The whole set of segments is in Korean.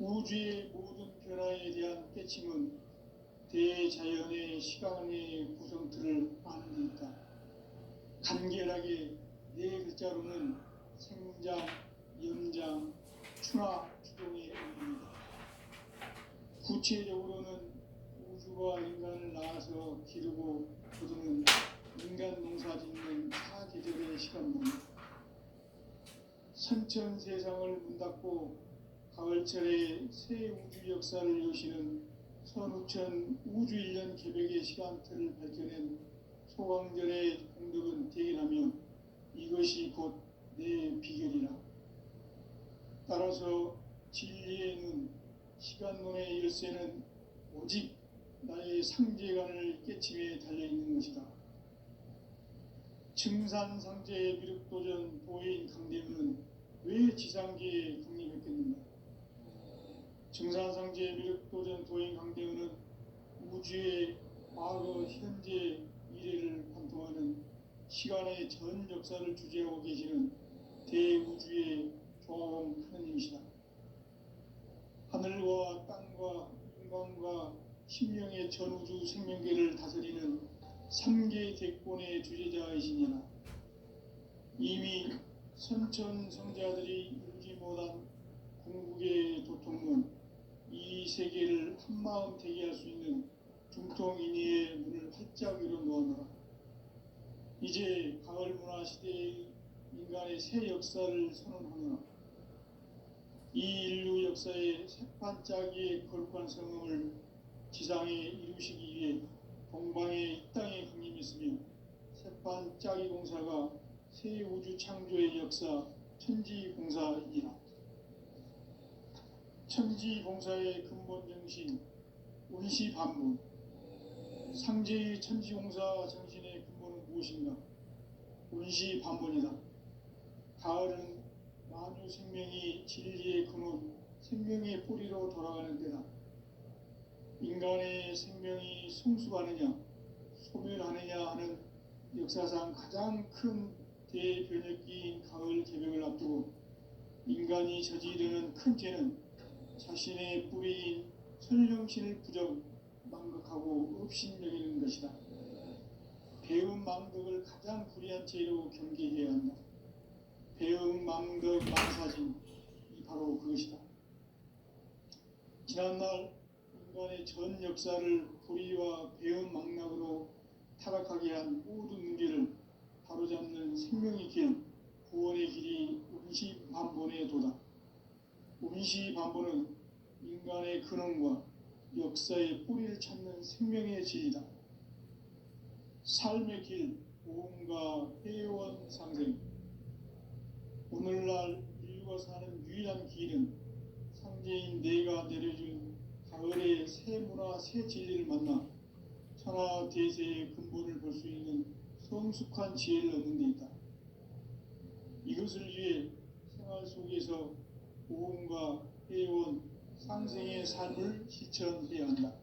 우주의 모든 변화에 대한 깨침은 대자연의 시간의 구성틀을 아는 데 있다. 간결하게 네 글자로는 생장, 연장, 충화, 추동의 의미입니다. 구체적으로는 우주가 인간을 낳아서 기르고 거두는 인간 농사 짓는 사계절의 시간입니다. 선천 세상을 문닫고 가을철에 새 우주 역사를 여시는 선우천 우주 1년 개벽의 시간틀을 밝혀낸 소강절의 공덕은 대견하며 이것이 곧 내 비결이라. 따라서 진리의 눈, 시간론의 열쇠는 오직 나의 상제관을 깨침에 달려있는 것이다. 증산상제의 미륵도전 도인 강대문은 왜 지상계에 강림했겠는가? 증산상제의 미륵도전 도인 강대문은 우주의 과거, 현재, 미래를 관통하는 시간의 전 역사를 주재하고 계시는 대우주의 조화원 하느님이시다. 하늘과 땅과 인간과 신명의 전우주 생명계를 다스리는 삼계 대권의 주제자이시니라. 이미 선천성자들이 이루지 못한 궁극의 도통문, 이 세계를 한마음 대기할 수 있는 중통인의의 문을 활짝 열어놓았노라. 이제 가을 문화 시대의 인간의 새 역사를 선언하노라. 이 인류 역사의 새반짝이의 거룩한 성음을 지상에 이루시기 위해 동방의 이 땅에 강림했으며 새반짝이 공사가 새 우주 창조의 역사 천지공사이니라. 천지공사의 근본 정신 운시반문. 상제의 천지공사 정신의 근본은 무엇인가? 운시반문이다. 가을은 만유 생명이 진리의 근원, 생명의 뿌리로 돌아가는 때다. 인간의 생명이 성숙하느냐, 소멸하느냐 하는 역사상 가장 큰 대변혁기인 가을 개벽을 앞두고 인간이 저지르는 큰 죄는 자신의 뿌리인 설령신을 부정, 망극하고 업신여기는 것이다. 배음 망덕을 가장 불의한 죄로 경계해야 한다. 배음 망덕 망사진, 이 바로 그것이다. 지난날 인간의 전 역사를 불의와 배음 망락으로 타락하게 한 모든 문제를 바로잡는 생명의 길, 구원의 길이 운시반본의 도다. 운시반본은 인간의 근원과 역사의 뿌리를 찾는 생명의 진리다. 삶의 길, 보험과 회원 상생. 오늘날 인류가 사는 유일한 길은 상제인 내가 내려준 가을의 새 문화, 새 진리를 만나 천하 대세의 근본을 볼 수 있는 성숙한 지혜를 얻는 데 있다. 이것을 위해 생활 속에서 보험과 회원, 상생의 삶을 실천해야 한다.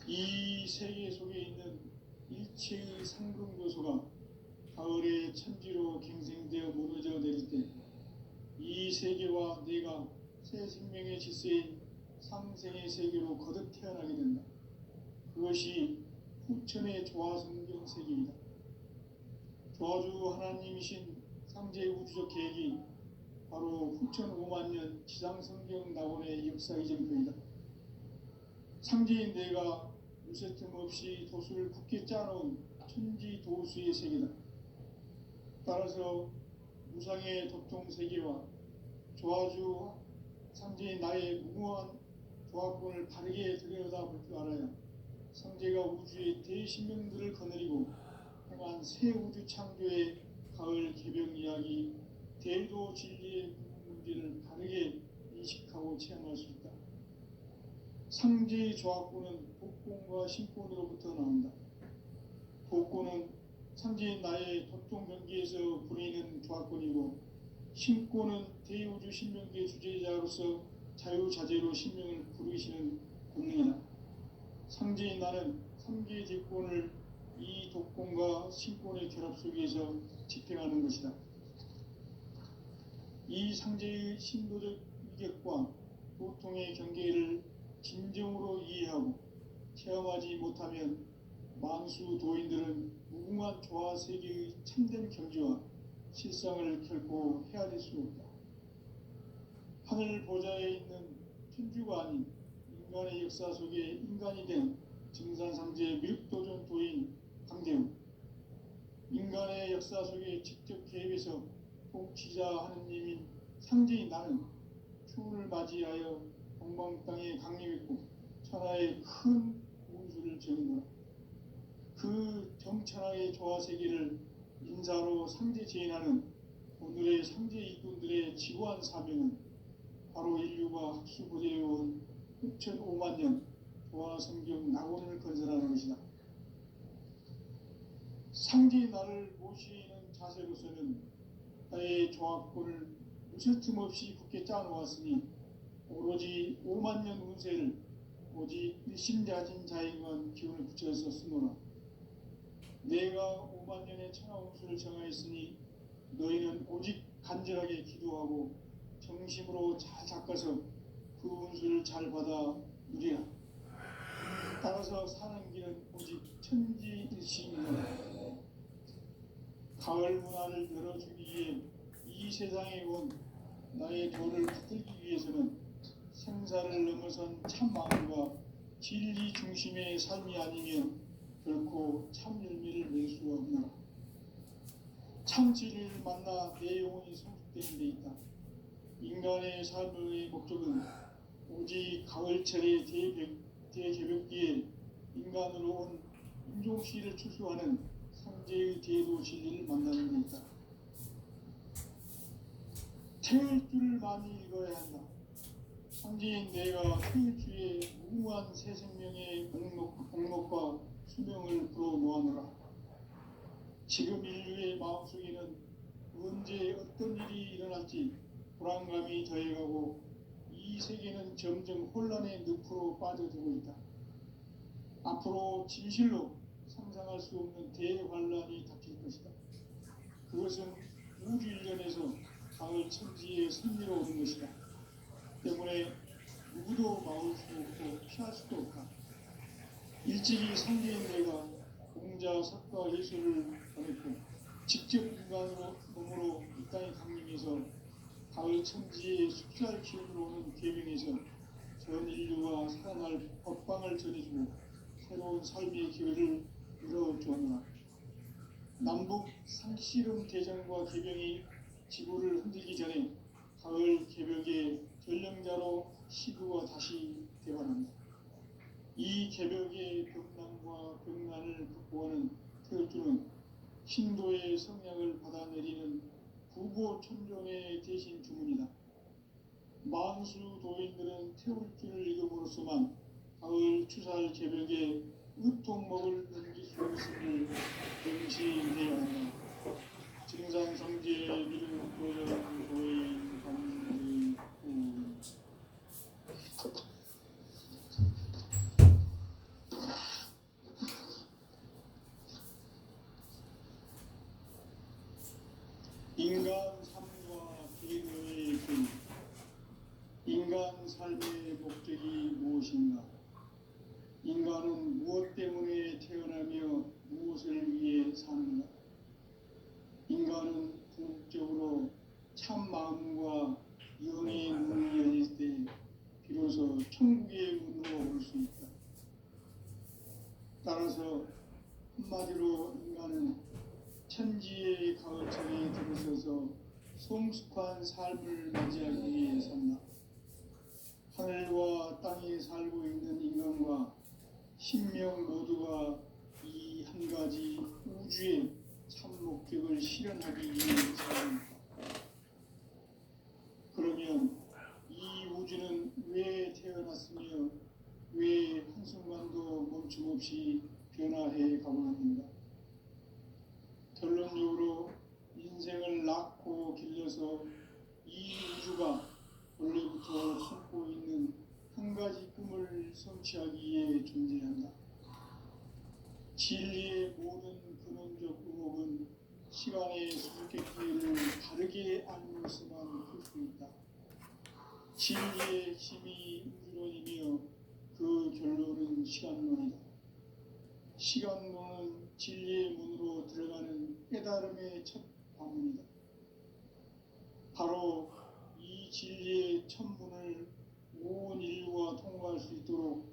이 세계 속에 있는 일체의 상금교소가 가을의 천지로 갱생되어 무너져 내릴 때 이 세계와 내가 새 생명의 질서인 상생의 세계로 거듭 태어나게 된다. 그것이 후천의 조화성경 세계이다. 조화주 하나님이신 상제의 우주적 계획이 바로 후천 5만 년 지상성경 낙원의 역사 이전표이다. 상제인 내가 무쇠 틈 없이 도수를 굳게 짜놓은 천지도수의 세계다. 따라서 무상의 도통 세계와 조화주 상제인 나의 무궁한 조화권을 바르게 들여다볼 줄 알아야 상제가 우주의 대신명들을 거느리고 행한 새 우주 창조의 가을 개벽 이야기, 대도 진리의 문제를 바르게 인식하고 체험할 수 있다. 상제의 조화권은 복권과 신권으로부터 나온다. 복권은 상제인 나의 도통 경계에서 부리는 조화권이고, 신권은 대우주 신명계 주제자로서 자유자재로 신명을 부르시는 권능이다. 상제인 나는 3개의 대권을 이 독권과 신권의 결합 속에서 집행하는 것이다. 이 상제의 신도적 규격과 고통의 경계를 진정으로 이해하고 체험하지 못하면 만수 도인들은 무궁한 조화 세계의 참된 경지와 실상을 결코 헤아릴 수 없다. 하늘 보좌에 있는 천주가 아닌 인간의 역사 속에 인간이 된 증산상제 미륵도전 도인 강대웅, 인간의 역사 속에 직접 개입해서 통치자 하느님인 상제인 나는 추운을 맞이하여 동방 땅에 강림했고 천하의 큰 운수를 정거라. 그 정천하의 조화세계를 인사로 상제 제인하는 오늘의 상제 이꾼들의 지구한 사명은 바로 인류가 학수고대해온 6,500만 년 조화성경 낙원을 건설하는 것이다. 상제의 나를 모시는 자세로서는 나의 조합권을 무쇠틈 없이 굳게 짜놓았으니 오로지 5만 년 운세를 오직 일심자진 자에게만 기운을 붙여서 쓰노라. 내가 5만 년의 천하 운수를 정하였으니 너희는 오직 간절하게 기도하고 정심으로 잘 닦아서 그 운수를 잘 받아 누리라. 따라서 사는 길은 오직 천지일심이라. 가을 문화를 열어주기 위해 이 세상에 온 나의 도를 붙들기 위해서는 생사를 넘어선 참 마음과 진리 중심의 삶이 아니면 결코 참 열매를 낼 수 없노라. 참 진리를 만나 내 영혼이 성숙되는 데 있다. 인간의 삶의 목적은 오직 가을철의 대개벽기에 인간으로 온 인종시를 추수하는 상제의 대도 진리를 만나는 데 있다. 태일주를 많이 읽어야 한다. 상제인 내가 태일주의 무궁한 새 생명의 목록과 수명을 불어놓아노라. 지금 인류의 마음속에는 언제 어떤 일이 일어날지 불안감이 더해가고 이 세계는 점점 혼란의 늪으로 빠져들고 있다. 앞으로 진실로 상상할 수 없는 대환란이 닥칠 것이다. 그것은 우주 일련에서 가을 천지의 승리로 오는 것이다. 때문에 누구도 막을 수 없고 피할 수도 없다. 일찍이 상제인 내가 공자, 석가, 예술을 보냈고 직접 인간으로 몸으로 이 땅에 강림해서 가을 천지의 숲살 기운으로 오는 계명에서 전 인류가 살아날 법방을 전해주고 새로운 삶의 기회를 열어주었노라. 남북 상씨름 대전과 개병이 지구를 흔들기 전에 가을 개벽의 전령자로 시구가 다시 되어간다. 이 개벽의 벽난과 벽난을 극복하는 태울주는 신도의 성량을 받아내리는 부고천종의 대신 주문이다. 만수 도인들은 태울주를 읽음으로써만 가을 추살 개벽에 으통목을 넘길 수 있음을 명시해야 한다. 증산성제 미륵 도전 도인 강의 인간 삶과 기도의 길. 인간 삶의 목적이 무엇인가? 인간은 무엇 때문에 태어나며 무엇을 위해 사는가? 인간은 궁극적으로 참 마음과 영의 문이 열릴 때 비로소 천국의 문으로 올 수 있다. 따라서 한마디로 인간은 천지의 가을철에 들어서서 성숙한 삶을 맞이하기 위해 산다. 하늘과 땅에 살고 있는 인간과 신명 모두가 이 한 가지 우주의 참 목적을 실현하기 위해 산다. 그러면 이 우주는 왜 태어났으며 왜 한순간도 멈춤없이 변화해 가고 있는가? 결론적으로 인생을 낳고 길러서 이 우주가 원래부터 품고 있는 한 가지 꿈을 성취하기 위해 존재한다. 진리의 모든 근원적 의목은 시간의 수수께끼를 다르게 알면서만 풀 수 있다. 진리의 핵심이 우주론이며 그 결론은 시간론이다. 시간론은 진리의 문으로 들어가는 깨달음의 첫 관문이다. 바로 이 진리의 첫 문을 온 인류가 통과할 수 있도록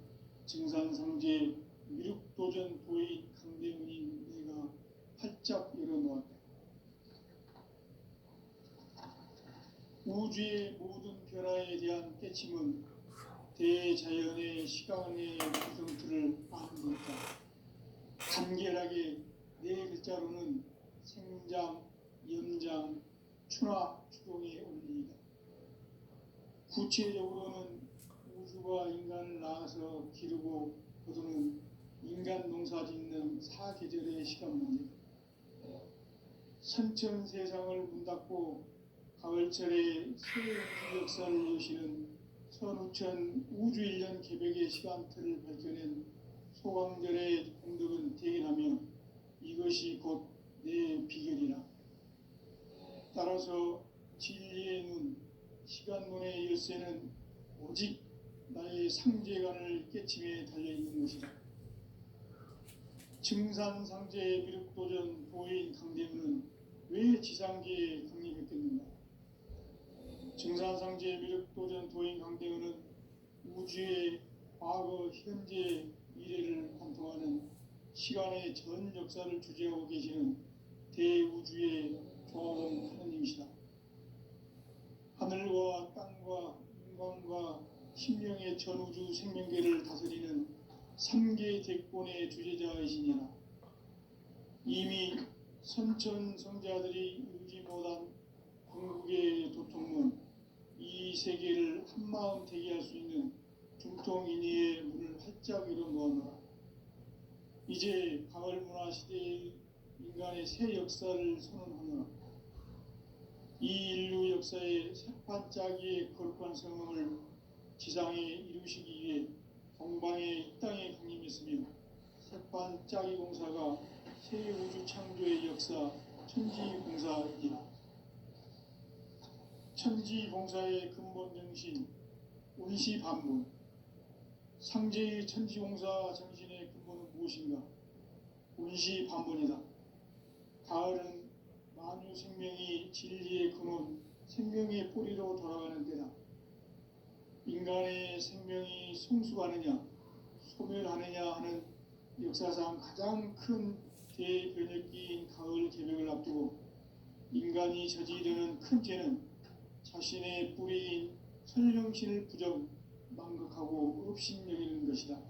증산상제 미륵도전 도인 강대문인 내가 활짝 열어놓았다. 우주의 모든 변화에 대한 깨침은 대자연의 시간의 구성틀을 아는다. 간결하게 네 글자로는 생장, 연장, 추나 추동의 원리이다. 구체적으로는 우주가 인간을 낳아서 기르고 거두는 인간 농사 짓는 사계절의 시간문이다. 선천 세상을 문 닫고 가을철에 새 우주 역사를 여시는 선우천 우주일년 개벽의 시간틀을 밝혀낸 소강절의 공덕은 대견하며 이것이 곧 내 비결이라. 따라서 진리의 눈, 시간문의 열쇠는 오직 나의 상제관을 깨침에 달려있는 것이다. 증산상제 미륵도전 도인 강대문은 왜 지상계에 강림했겠는가? 증산상제 미륵도전 도인 강대문은 우주의 과거, 현재, 미래를 관통하는 시간의 전 역사를 주재하고 계시는 대우주의 조화로운 하느님이시다. 하늘과 땅과 인간과 신명의 전우주 생명계를 다스리는 3개 대권의 주재자이시니라. 이미 선천 성자들이 이루지 못한 궁극의 도통문, 이 세계를 한마음 대기할 수 있는 중통인의의 문을 활짝 열어놓았노라. 이제 가을 문화 시대의 인간의 새 역사를 선언하노라. 이 인류 역사의 새반짝이의 거룩한 성음을 지상에 이루시기 위해 동방의 이 땅에 강림했으며 새반짝이 공사가 새 우주 창조의 역사 천지공사이라. 천지공사의 근본 정신 운시반문. 상제의 천지공사 정신의 근본은 무엇인가? 운시반문이다. 가을은 만유 생명이 진리의 근원, 생명의 뿌리로 돌아가는 때다. 인간의 생명이 성숙하느냐, 소멸하느냐 하는 역사상 가장 큰 대변혁기인 가을 개벽을 앞두고 인간이 저지르는 큰 죄는 자신의 뿌리인 설령신을 부정, 망극하고 업신여기는 것이다.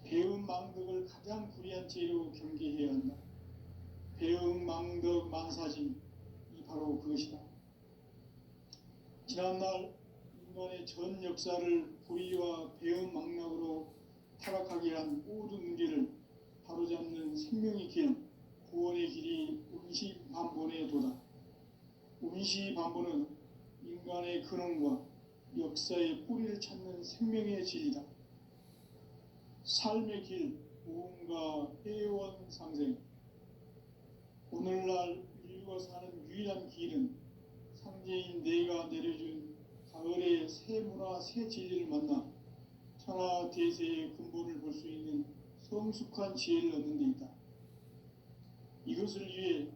배음 망덕을 가장 불의한 죄로 경계해야 한다. 배음 망덕 만사진, 이 바로 그것이다. 지난날 인간의 전 역사를 불의와 배음 망락으로 타락하게 한 모든 문제를 바로잡는 생명의 길, 구원의 길이 운시반본의 도다. 운시반본은 인간의 근원과 역사의 뿌리를 찾는 생명의 진리다. 삶의 길, 무언가 회원 상생. 오늘날 인류가 사는 유일한 길은 상제인 내가 내려준 가을의 새 문화, 새 진리를 만나 천하 대세의 근본을 볼 수 있는 성숙한 지혜를 얻는 데 있다. 이것을 위해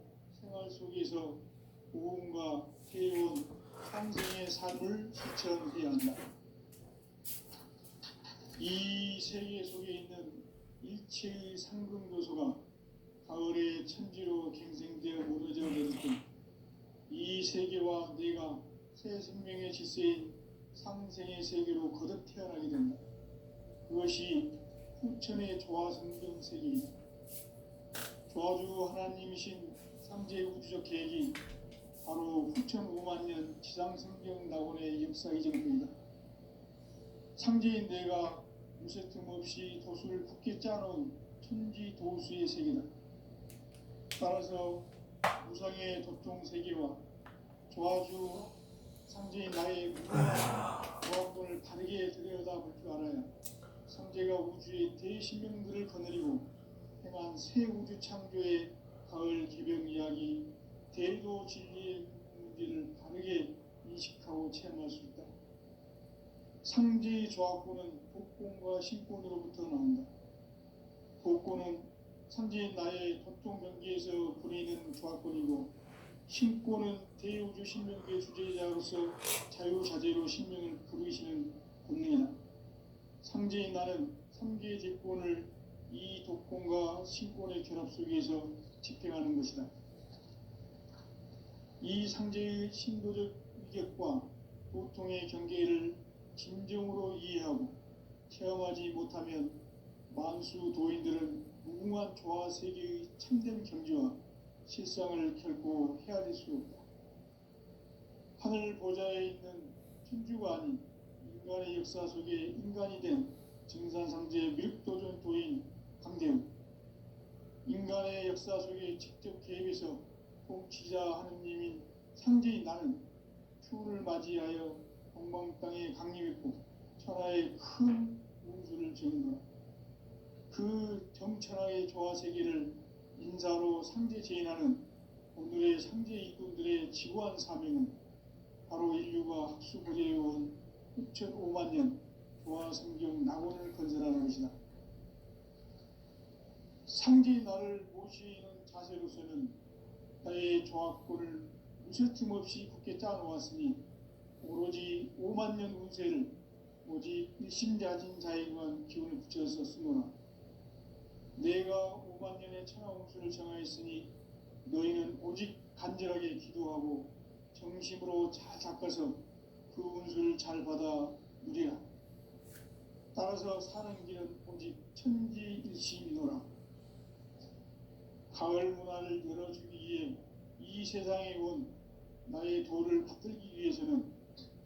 생활 속에서 무언가 회원 상생의 삶을 실천해야 한다. 이 세계 속에 있는 일체의 상승요소가 가을의 천지로 갱생되어 무너져 내렸던 이 세계와 내가 새 생명의 질서인 상생의 세계로 거듭 태어나게 된다. 그것이 후천의 조화성경 세계이다. 조화주 하나님이신 삼재 우주적 계획이 바로 후천 5만 년 지상성경 낙원의 역사 이정표이다. 상제인 내가 무쇠 틈 없이 도수를 굳게 짜놓은 천지 도수의 세계다. 따라서 무상의 도통 세계와 조화주 상제인 나의 무궁한 조합론을 바르게 들여다볼 줄 알아야 상제가 우주의 대신명들을 거느리고 행한 새 우주 창조의 가을 개벽 이야기, 대도 진리의 문제를 바르게 인식하고 체험할 수 있다. 상제의 조합권은 독권과 신권으로부터 나온다. 독권은 상제인 나의 토종 경계에서 부리는 조합권이고, 신권은 대우주 신명계 주제자로서 자유자재로 신명을 부르시는 본능이다. 상제인 나는 삼계의 제권을 이 독권과 신권의 결합 속에서 집행하는 것이다. 이 상제의 신도적 위격과 도통의 경계를 진정으로 이해하고 체험하지 못하면 만수 도인들은 무궁한 조화 세계의 참된 경지와 실상을 결코 헤아릴 수 없다. 하늘 보좌에 있는 천주가 아닌 인간의 역사 속에 인간이 된 증산상제 미륵도전 도인 강대우, 인간의 역사 속에 직접 개입해서 통치자 하느님인 상제인 나는 추운을 맞이하여 동방 땅에 강림했고 천하의 큰 운수를 지은 거라. 그 정천하의 조화세계를 인사로 상제 제인하는 오늘의 상제 일꾼들의 지구한 사명은 바로 인류가 학수고대해온 6,500만 년 조화성경 낙원을 건설하는 것이다. 상제의 나를 모시는 자세로서는 나의 조합권을 무쇠틈 없이 굳게 짜놓았으니 오로지 5만 년 운세를 오직 일심자진 자에게만 기운을 붙여서 쓰노라. 내가 5만 년의 천하 운수를 정하였으니 너희는 오직 간절하게 기도하고 정심으로 잘 닦아서 그 운수를 잘 받아 누리라. 따라서 사는 길은 오직 천지일심이노라. 가을 문화를 열어주기 위해 이 세상에 온 나의 도를 받들기 위해서는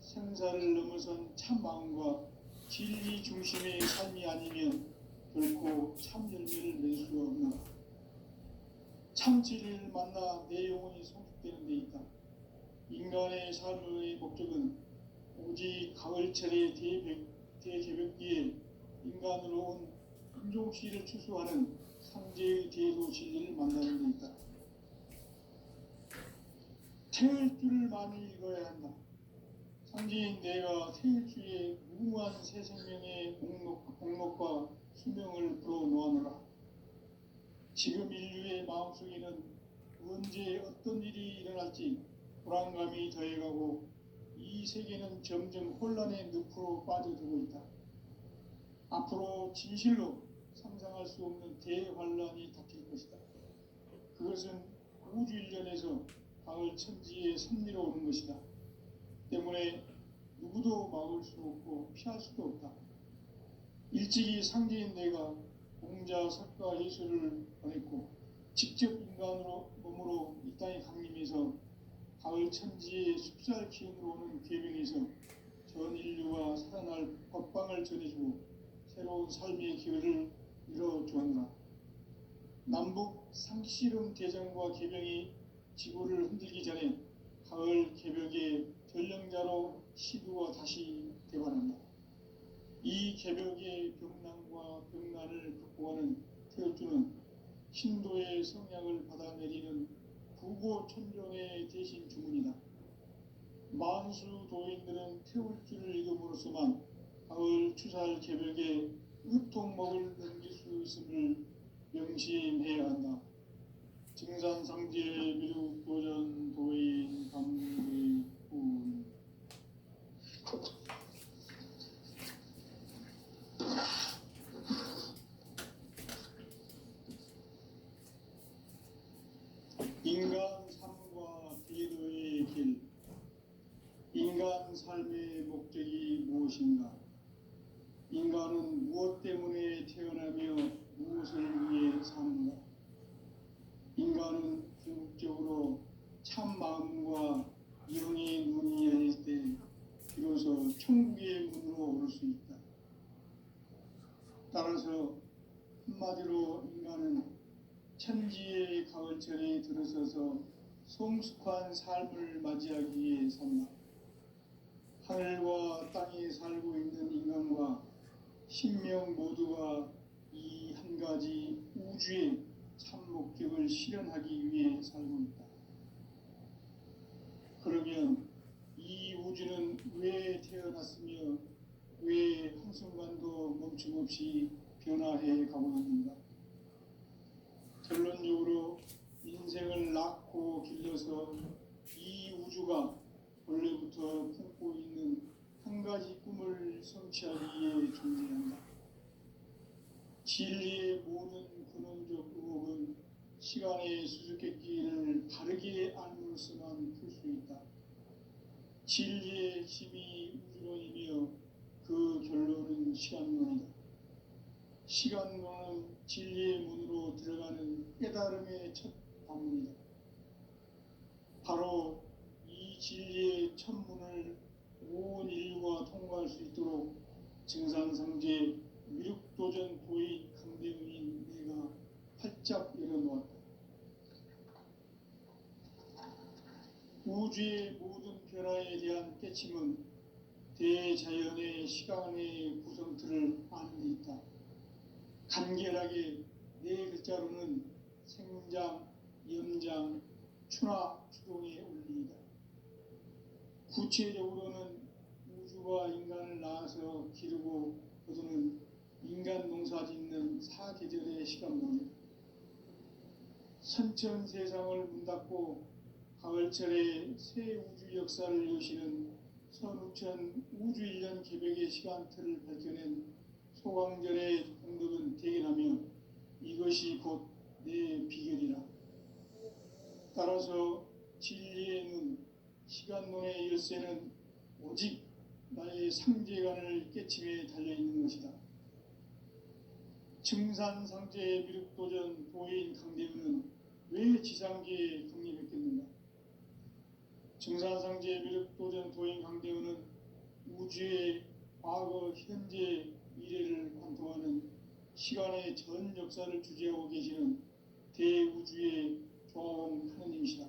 생사를 넘어선 참 마음과 진리 중심의 삶이 아니면 결코 참 열매를 낼 수가 없노라. 참 진리를 만나 내 영혼이 성숙되는 데 있다. 인간의 삶의 목적은 오직 가을철의 대개벽기에 인간으로 온 인종시를 추수하는 상제의 대도 진리를 만나는 데 있다. 태일주를 많이 읽어야 한다. 상제인 내가 태일주의 무궁한 새 생명의 공록과 수명을 불어놓아노라. 지금 인류의 마음속에는 언제 어떤 일이 일어날지 불안감이 더해가고 이 세계는 점점 혼란의 늪으로 빠져들고 있다. 앞으로 진실로 상상할 수 없는 대환란이 닥칠 것이다. 그것은 우주 일련에서 가을 천지에 선미로 오는 것이다. 때문에 누구도 막을 수 없고 피할 수도 없다. 일찍이 상제인 내가 공자, 석가, 예수를 보냈고 직접 인간으로 몸으로 이 땅에 강림해서 가을 천지의 숲살 기운으로 오는 궤병에서 전 인류가 살아날 법방을 전해주고 새로운 삶의 기회를 이뤄주었노라. 남북 상씨름 대전과 개병이 지구를 흔들기 전에 가을 개벽의 전령자로 시두가 다시 되관한다. 이 개벽의 병난과 병난을 극복하는 태울주는 신도의 성향을 받아내리는 구고천종의 대신 주문이다. 만수 도인들은 태울주를 읽음으로써만 가을 추살 개벽의 으통목을 넘길 수 있음을 명심해야 한다. 증산상제 미륵도전 도인 감대군. 인간 삶과 기도의 길. 인간 삶의 목적이 무엇인가? 인간은 무엇 때문에 태어나며 무엇을 위해 사는가? 인간은 궁극적으로 참 마음과 영의 눈이 열릴 때 비로소 천국의 문으로 오를 수 있다. 따라서 한마디로 인간은 천지의 가을철에 들어서서 성숙한 삶을 맞이하기 위해 산다. 하늘과 땅에 살고 있는 인간과 신명 모두가 이 한 가지 우주의 참 목적을 실현하기 위해 살고 있다. 그러면 이 우주는 왜 태어났으며 왜 한순간도 멈춤없이 변화해 가고 있는가? 결론적으로 인생을 낳고 길러서 이 우주가 원래부터 품고 있는 한 가지 꿈을 성취하기 위해 존재한다. 진리의 모든 근원적 의혹은 시간의 수수께끼를 바르게 알므로서만 풀 수 있다. 진리의 핵심이 우주론이며 그 결론은 시간론이다. 시간론은 진리의 문으로 들어가는 깨달음의 첫 방문이다. 바로 이 진리의 첫 문을 온 인류가 통과할 수 있도록 증산상제 미륵도전 도인 강대훈인 내가 활짝 열어놓았다. 우주의 모든 변화에 대한 깨침은 대자연의 시간의 구성틀을 아는 데 있다. 간결하게 네 글자로는 생장, 연장, 추나 추동의 원리이다. 구체적으로는 우주가 인간을 낳아서 기르고 거두는 인간 농사 짓는 사계절의 시간론이다. 선천 세상을 문 닫고 가을철에 새 우주 역사를 여시는 선우천 우주 1년 개백의 시간틀을 밝혀낸 소강절의 공덕은 대견하며 이것이 곧 내 비결이라. 따라서 진리의 눈, 시간론의 열쇠는 오직 나의 상제관을 깨침에 달려있는 것이다. 증산상제의 미륵도전 도인 강대훈은 왜 지상계에 강림했겠는가? 증산상제의 미륵도전 도인 강대훈은 우주의 과거, 현재, 미래를 관통하는 시간의 전 역사를 주재하고 계시는 대우주의 조화원 하느님이시다.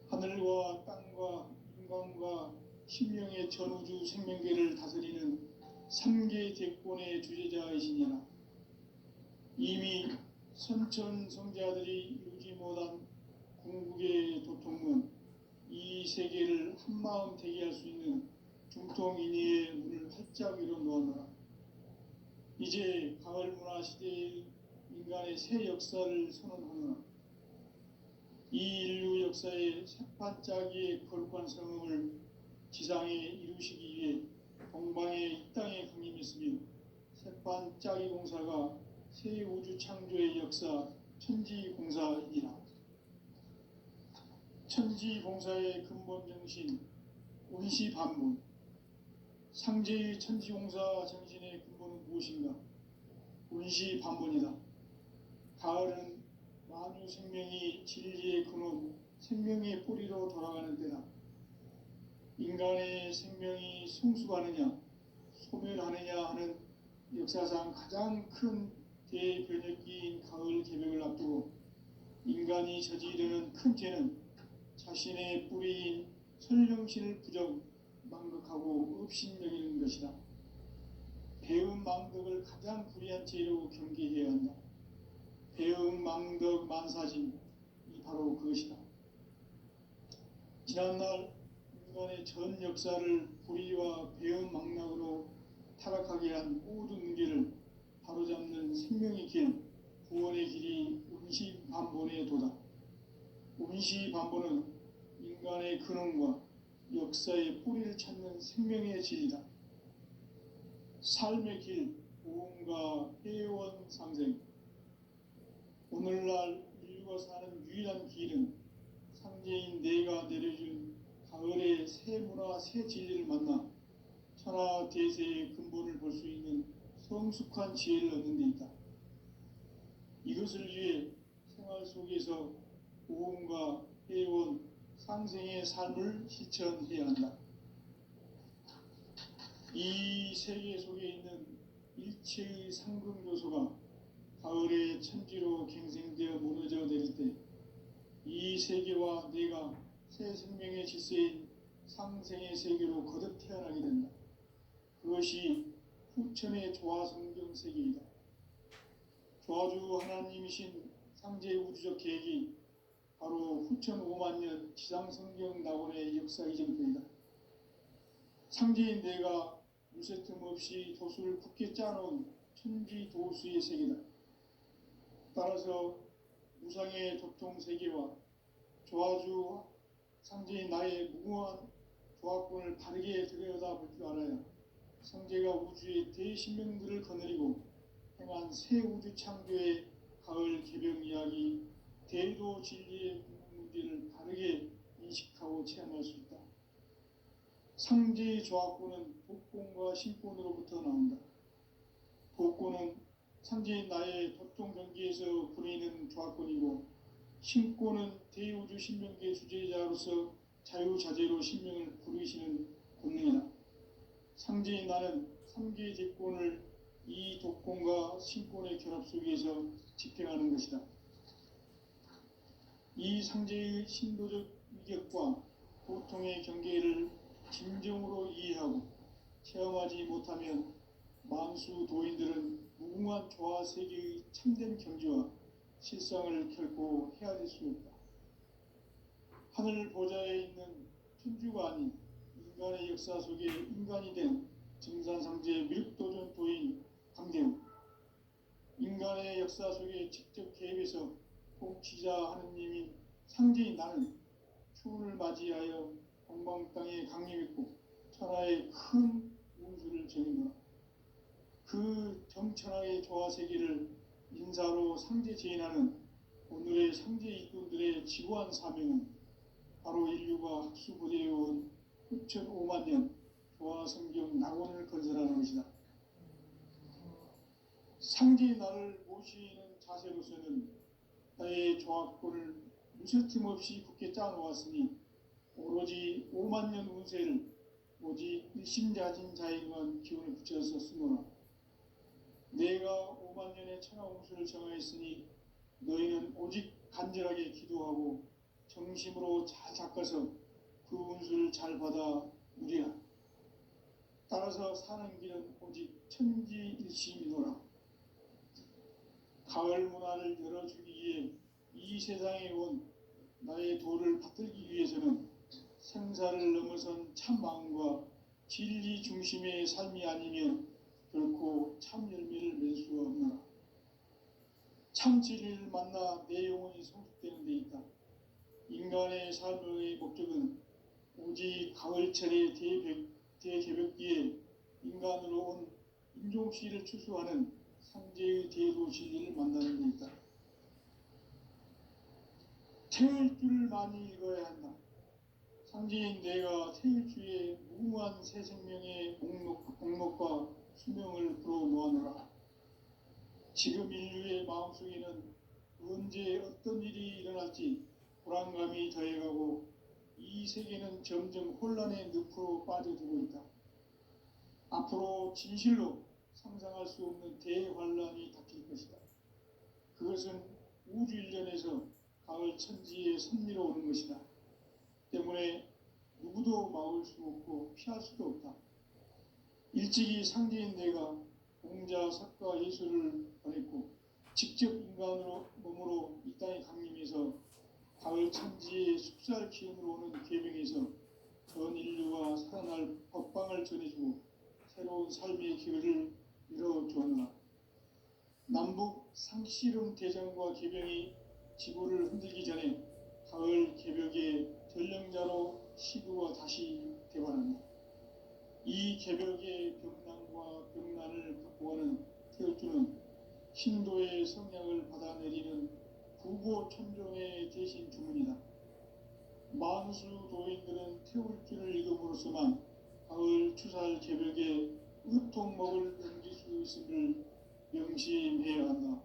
하늘과 땅과 인간과 신명의 전우주 생명계를 다스리는 3계 대권의 주재자이시니라. 이미 선천 성자들이 이루지 못한 궁극의 도통문, 이 세계를 한마음 되게 할 수 있는 중통인의의 문을 활짝 열어놓았노라. 이제 가을 문화 시대의 인간의 새 역사를 선언하노라. 이 인류 역사의 새반짝이의 거룩한 성음을 지상에 이루시기 위해 동방의 이 땅에 강림했으며 새반짝이 공사가 새 우주 창조의 역사 천지공사이니라. 천지공사의 근본 정신 운시반문, 상제의 천지공사 정신의 근본은 무엇인가? 운시반문이다. 가을은 만유 생명이 진리의 근원, 생명의 뿌리로 돌아가는 때다. 인간의 생명이 성숙하느냐, 소멸하느냐 하는 역사상 가장 큰 대변혁기인 가을 개벽을 앞두고 인간이 저지르는 큰 죄는 자신의 뿌리인 설령신을 부정, 망극하고 업신여기는 것이다. 배움 망덕을 가장 불의한 죄로 경계해야 한다. 배움 망덕 만사짐이 바로 그것이다. 지난날 인간의 전 역사를 불의와 배움 망락으로 타락하게 한 모든 문제를 바로잡는 생명의 길, 구원의 길이 운시반본의 도다. 운시반본은 인간의 근원과 역사의 뿌리를 찾는 생명의 진리다. 삶의 길, 보험과 회원 상생. 오늘날 인류가 사는 유일한 길은 상제인 내가 내려준 가을의 새 문화, 새 진리를 만나 천하 대세의 근본을 볼 수 있는 성숙한 지혜를 얻는 데 있다. 이것을 위해 생활 속에서 보험과 회원, 상생의 삶을 실천해야 한다. 이 세계 속에 있는 일체의 상금 요소가 가을의 천지로 갱생되어 무너져 내릴 때 이 세계와 내가 새 생명의 질서인 상생의 세계로 거듭 태어나게 된다. 그것이 후천의 조화성경 세계이다. 조화주 하나님이신 상제의 우주적 계획이 바로 후천 5만 년 지상성경 낙원의 역사 이전편이다. 상제인 내가 무쇠 틈 없이 도수를 굳게 짜놓은 천지 도수의 세계다. 따라서 무상의 도통 세계와 조화주 상제인 나의 무궁한 조합권을 바르게 들여다볼 줄 알아야 상제가 우주의 대신명들을 거느리고 행한 새 우주 창조의 가을 개병 이야기, 대도 진리의 문제를 바르게 인식하고 체험할 수 있다. 상제의 조합권은 복권과 신권으로부터 나온다. 복권은 상제인 나의 도통 경계에서 부리는 조합권이고, 신권은 대우주 신명계 주제자로서 자유자재로 신명을 부르시는 권능이다. 상제인 나는 3개의 제권을 이 독권과 신권의 결합 속에서 집행하는 것이다. 이 상제의 신도적 위격과 보통의 경계를 진정으로 이해하고 체험하지 못하면 만수 도인들은 무궁한 조화 세계의 참된 경지와 실상을 결코 헤아릴 수 없다. 하늘 보좌에 있는 천주가 아닌 인간의 역사 속에 인간이 된 증산상제 미륵도전 도인 강대우, 인간의 역사 속에 직접 개입해서 통치자 하느님인 상제인 나는 추운을 맞이하여 동방 땅에 강림했고 천하의 큰 운수를 정의노라. 그 정천하의 조화 세계를 인사로 상제 제인하는 오늘의 상제 일꾼들의 지구한 사명은 바로 인류가 학수부대해온 6,500만 년 조화 성경 낙원을 건설하는 것이다. 상제의 나를 모시는 자세로서는 나의 조합권을 무쇠틈 없이 굳게 짜놓았으니 오로지 5만 년 운세를 오직 일심자진 자에게만 기운을 붙여서 쓰노라. 내가 5만 년의 천하 운수를 정하였으니 너희는 오직 간절하게 기도하고 정심으로 잘 닦아서 그 운수를 잘 받아 누리라. 따라서 사는 길은 오직 천지일심이노라. 가을 문화를 열어주기 위해 이 세상에 온 나의 도를 받들기 위해서는 생사를 넘어선 참 마음과 진리 중심의 삶이 아니면 결코 참 열매를 맺을 수가 없노라. 참 진리를 만나 내 영혼이 성숙되는 데 있다. 인간의 삶의 목적은 오직 가을철의 대개벽기에 인간으로 온 인종씨를 추수하는 상제의 대도 진리를 만나는 데 있다. 태일주를 많이 읽어야 한다. 상제인 내가 태일주의 무궁한 새 생명의 목록과 수명을 불어모아노라. 지금 인류의 마음속에는 언제 어떤 일이 일어날지 불안감이 더해가고 이 세계는 점점 혼란의 늪으로 빠져들고 있다. 앞으로 진실로 상상할 수 없는 대환란이 닥칠 것이다. 그것은 우주 일련에서 가을 천지에 선미로 오는 것이다. 때문에 누구도 막을 수 없고 피할 수도 없다. 일찍이 상제인 내가 공자, 석가, 예수를 보냈고 직접 인간으로 몸으로 이 땅에 강림해서 가을 천지의 숲살 기운으로 오는 계명에서 전 인류가 살아날 법방을 전해주고 새로운 삶의 기회를 열어주었노라. 남북 상씨름 대전과 계병이 지구를 흔들기 전에 가을 개벽의 전령자로 시구가 다시 되관한다. 이 개벽의 병난과 병난을 극복하는 태울주는 신도의 성향을 받아내리는 구보 천종의 대신 주문이다. 만수 도인들은 태울주를 읽음으로써만 가을 추살 개벽의 의통목을 넘길 수 있음을 명심해야 한다.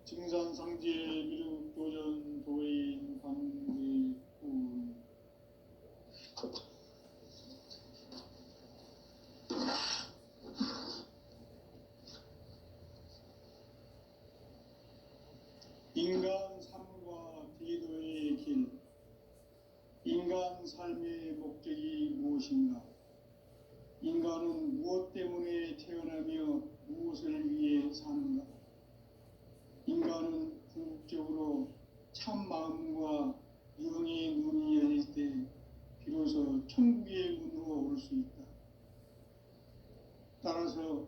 증산상제 미륵도전 도인 강대훈. 인간 삶과 대도의 길. 인간 삶의 목적이 무엇인가? 인간은 무엇 때문에 태어나며 무엇을 위해 사는가? 인간은 궁극적으로 참 마음과 영의 눈이 열릴 때 비로소 천국의 문으로 올 수 있다. 따라서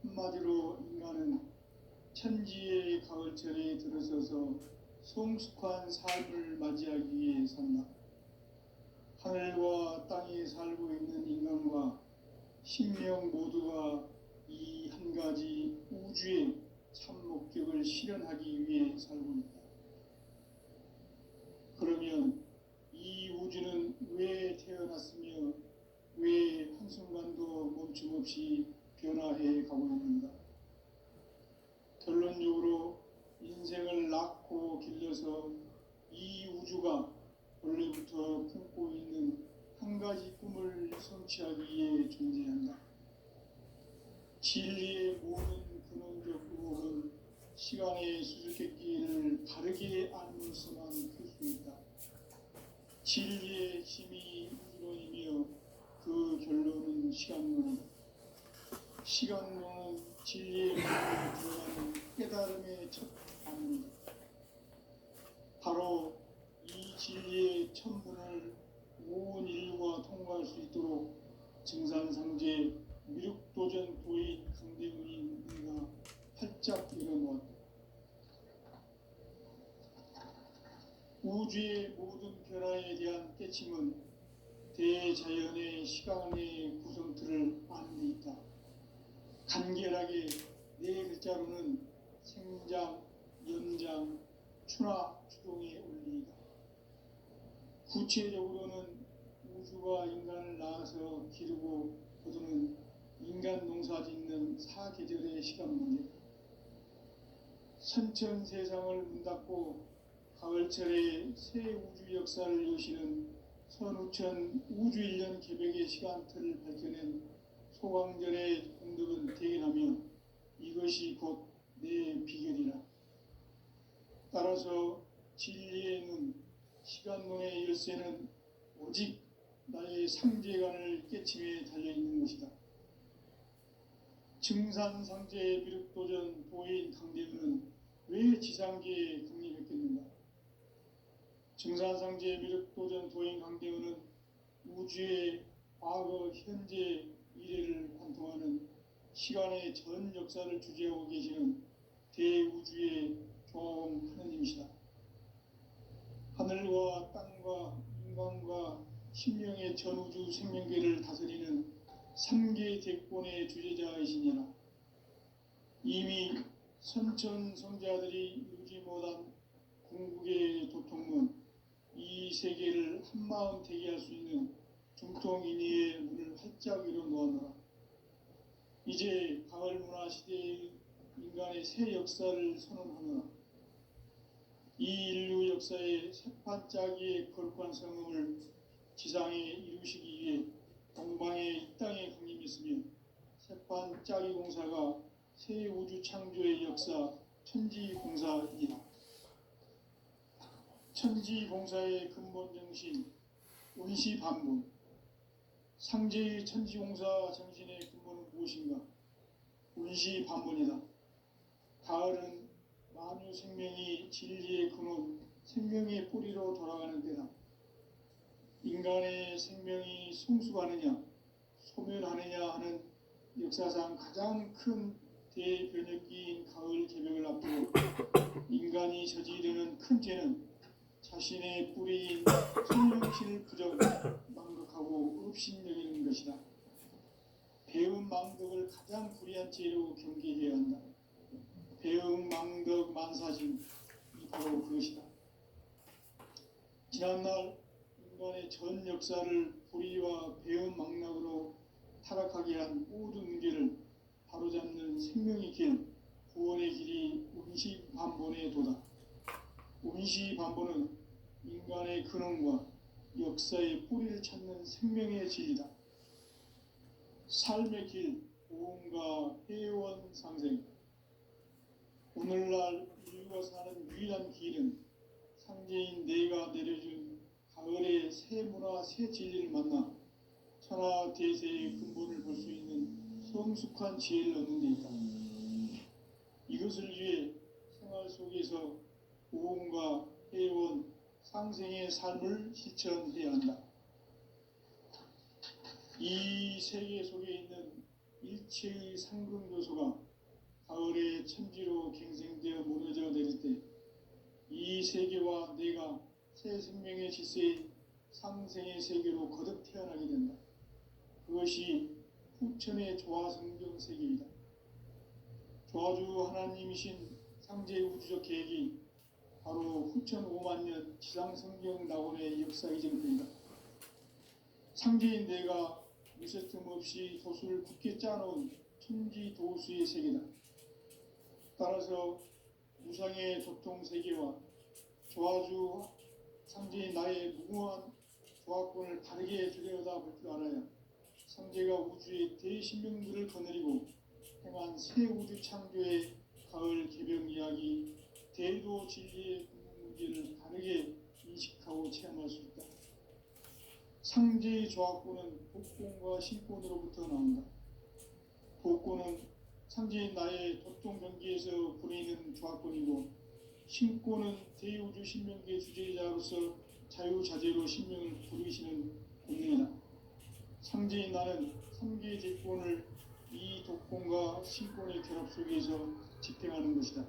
한마디로 인간은 천지의 가을철에 들어서서 성숙한 삶을 맞이하기 위해 산다. 하늘과 땅에 살고 있는 인간과 신명 모두가 이 한 가지 우주의 참 목적을 실현하기 위해 살고 있다. 그러면 이 우주는 왜 태어났으며 왜 한순간도 멈춤 없이 변화해 가고 있는가? 결론적으로 인생을 낳고 길러서 이 우주가 원래부터 품고 있는 한 가지 꿈을 성취하기 위해 존재한다. 진리의 모든 근원적 의혹은 시간의 수수께끼를 바르게 알면서만 풀 수 있다. 진리의 힘이 우주론이며 그 결론은 시간론이다. 시간론은 진리의 문에 들어가는 깨달음의 첫 방문이다. 바로 이 진리의 첫 문을 온 인류가 통과할 수 있도록 증산상제 미륵도전 도인 강대훈이 우리가 활짝 열어놓았다. 우주의 모든 변화에 대한 깨침은 대자연의 시간의 구성틀을 아는 데 있다. 간결하게 네 글자로는 생장, 연장, 추나 추동의 원리이다. 구체적으로는 우주가 인간을 낳아서 기르고 거두는 인간 농사 짓는 사계절의 시간문이다. 선천 세상을 문닫고 가을철에 새 우주 역사를 여시는 선우천 우주일년 개백의 시간틀을 밝혀낸 소강절의 공덕은 대견하며 이것이 곧 내 비결이라. 따라서 진리의 눈, 시간론의 열쇠는 오직 나의 상제관을 깨침에 달려있는 것이다. 증산상제의 미륵도전 도인 강대훈은 왜 지상계에 강림했겠는가? 증산상제의 미륵도전 도인 강대훈은 우주의 과거, 현재, 미래를 관통하는 시간의 전 역사를 주재하고 계시는 대우주의 조화원 하느님이시다. 하늘과 땅과 인간과 신명의 전우주 생명계를 다스리는 3개 대권의 주제자이시니라. 이미 선천성자들이 이루지 못한 궁극의 도통문, 이 세계를 한마음 되게 할 수 있는 중통인의의 문을 활짝 열어놓았노라. 이제 가을문화 시대의 인간의 새 역사를 선언하노라. 이 인류 역사의 새판짜기의 거룩한 성음을 지상에 이루시기 위해 동방의 이 땅에 강림했으며 새판짜기 공사가 새 우주 창조의 역사 천지공사이다. 천지공사의 근본 정신 운시반분, 상제의 천지공사 정신의 근본은 무엇인가? 운시반분이다. 가을은 만유 생명이 진리의 근원, 생명의 뿌리로 돌아가는 때다. 인간의 생명이 성숙하느냐, 소멸하느냐 하는 역사상 가장 큰 대변혁기인 가을 개벽을 앞두고 인간이 저지르는 큰 죄는 자신의 뿌리인 생명신을 부정, 망극하고 업신여기는 것이다. 배움 망덕을 가장 불의한 죄로 경계해야 한다. 배움 망덕 만사진, 이 바로 그것이다. 지난날 인간의 전 역사를 불의와 배움 망락으로 타락하게 한 모든 문제를 바로잡는 생명의 길, 구원의 길이 운시반본의 도다. 운시반본은 인간의 근원과 역사의 뿌리를 찾는 생명의 진리다. 삶의 길, 보험과 회원 상생. 오늘날 인류가 사는 유일한 길은 상제인 내가 내려준 가을의 새 문화, 새 진리를 만나 천하 대세의 근본을 볼 수 있는 성숙한 지혜를 얻는 데 있다. 이것을 위해 생활 속에서 보험과 회원, 상생의 삶을 실천해야 한다. 이 세계 속에 있는 일체의 상근교소가 가을의 천지로 갱생되어 무너져 내릴 때 이 세계와 내가 새 생명의 질서의 상생의 세계로 거듭 태어나게 된다. 그것이 후천의 조화성경 세계이다. 조화주 하나님이신 상제의 우주적 계획이 바로 후천 5만 년 지상성경 낙원의 역사 이전입니다. 상제인 내가 무쇠틈 없이 도수를 굳게 짜놓은 천지 도수의 세계다. 따라서 무상의 도통 세계와 조화주 상제인 나의 무궁한 조화권을 다르게 들여다볼 줄 알아야 상제가 우주의 대신명들을 거느리고 행한 새 우주 창조의 가을 개병 이야기, 대도 진리의 문제를 다르게 인식하고 체험할 수 있다. 상제의 조화권은 복권과 신권으로부터 나온다. 복권은 상제인 나의 도통 경계에서 부리는 조화권이고, 신권은 대우주 신명계 주제자로서 자유자재로 신명을 부르시는 권능이다. 상제인 나는 3개의 대권을 이 독권과 신권의 결합 속에서 집행하는 것이다.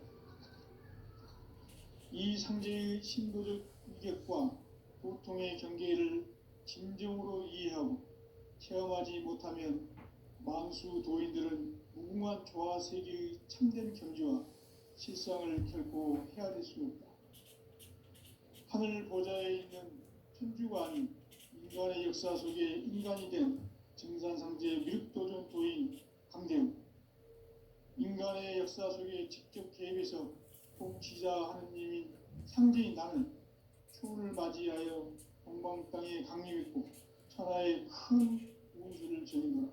이 상제의 신도적 위격과 도통의 경계를 진정으로 이해하고 체험하지 못하면 만수 도인들은 무궁한 조화 세계의 참된 경지와 실상을 결코 헤아릴 수 없다. 하늘 보좌에 있는 천주가 아닌 인간의 역사 속에 인간이 된 증산상제 미륵도전 도인 강대우, 인간의 역사 속에 직접 개입해서 통치자 하느님인 상제인 나는 추운을 맞이하여 동방 땅에 강림했고 천하의 큰 운수를 전이노라.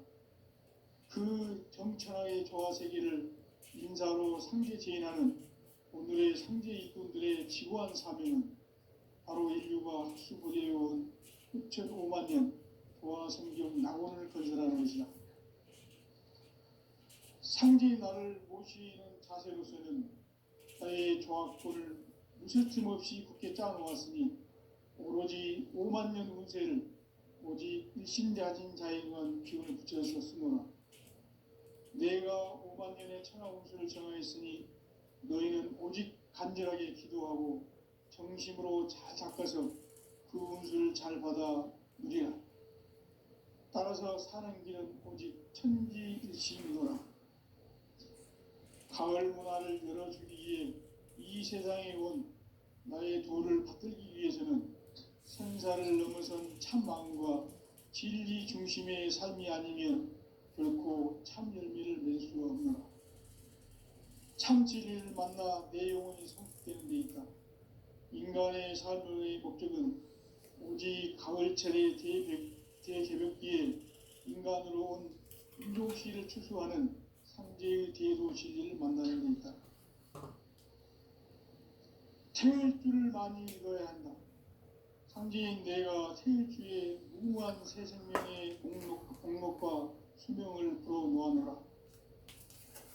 그 정천하의 조화 세계를 인사로 상제 제인하는 오늘의 상제 일꾼들의 지구한 사명은 바로 인류가 학수부대해온 후천 5만 년 조화 성경 낙원을 건설하는 것이다. 상제의 나를 모시는 자세로서는 나의 조화권을 무쇠틈 없이 굳게 짜놓았으니 오로지 5만 년 운세를 오직 일심자진 자에게만 기운을 붙여서 쓰노라. 내가 5만 년의 천하 운수를 정하였으니 너희는 오직 간절하게 기도하고 정심으로 잘 닦아서 그 운수를 잘 받아 누리라. 따라서 사는 길은 오직 천지일심이노라. 가을 문화를 열어주기 위해 이 세상에 온 나의 도를 받들기 위해서는 생사를 넘어선 참 마음과 진리 중심의 삶이 아니면 결코 참 열매를 맺을 수가 없노라. 참 진리를 만나 내 영혼이 성숙되는 데 있다. 인간의 삶의 목적은 오직 가을철의 대개벽기에 인간으로 온 인종시를 추수하는 상제의 대도 진리를 만나는 데 있다. 태울 줄을 많이 읽어야 한다. 상제인 내가 태울 주의 무궁한 새 생명의 공록과 수명을 불어놓아노라.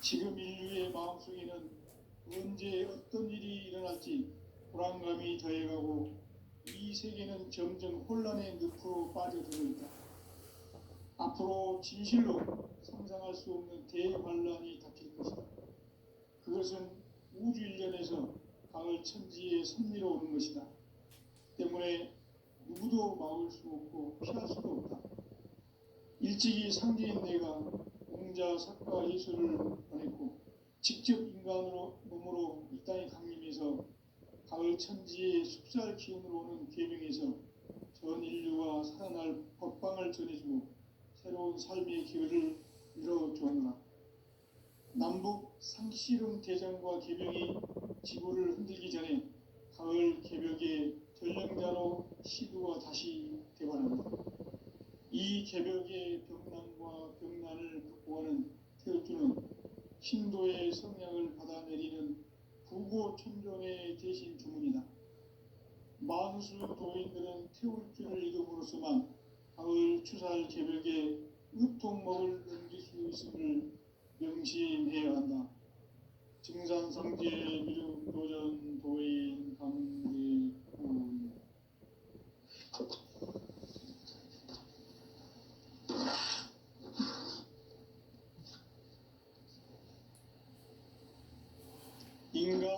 지금 인류의 마음속에는 언제 어떤 일이 일어날지 불안감이 더해가고 이 세계는 점점 혼란의 늪으로 빠져들어 있다. 앞으로 진실로 상상할 수 없는 대환란이 닥칠 것이다. 그것은 우주 일련에서 가을 천지의 섭리로 오는 것이다. 때문에 누구도 막을 수 없고 피할 수도 없다. 일찍이 상제인 내가 공자, 석가, 예수를 보냈고 직접 인간으로 몸으로 이 땅에 강림해서 가을 천지의 숲살 기운으로 오는 계명에서 전 인류가 살아날 법방을 전해주고 새로운 삶의 기회를 이뤄주었노라. 남북 상씨름 대전과 개벽이 지구를 흔들기 전에 가을 개벽의 전령자로 시두가 다시 되관합니다. 이 개벽의 병난과 병난을 극복하는 태울주는 신도의 성량을 받아내리는 부고천존의 대신 주문이다. 만수 도인들은 태울주를 읽음으로써만 가을 추살 개벽에 으통먹을 넘길 수 있음을 명심해야 한다. 증산상제 미륵도전 도인 강대우. 인간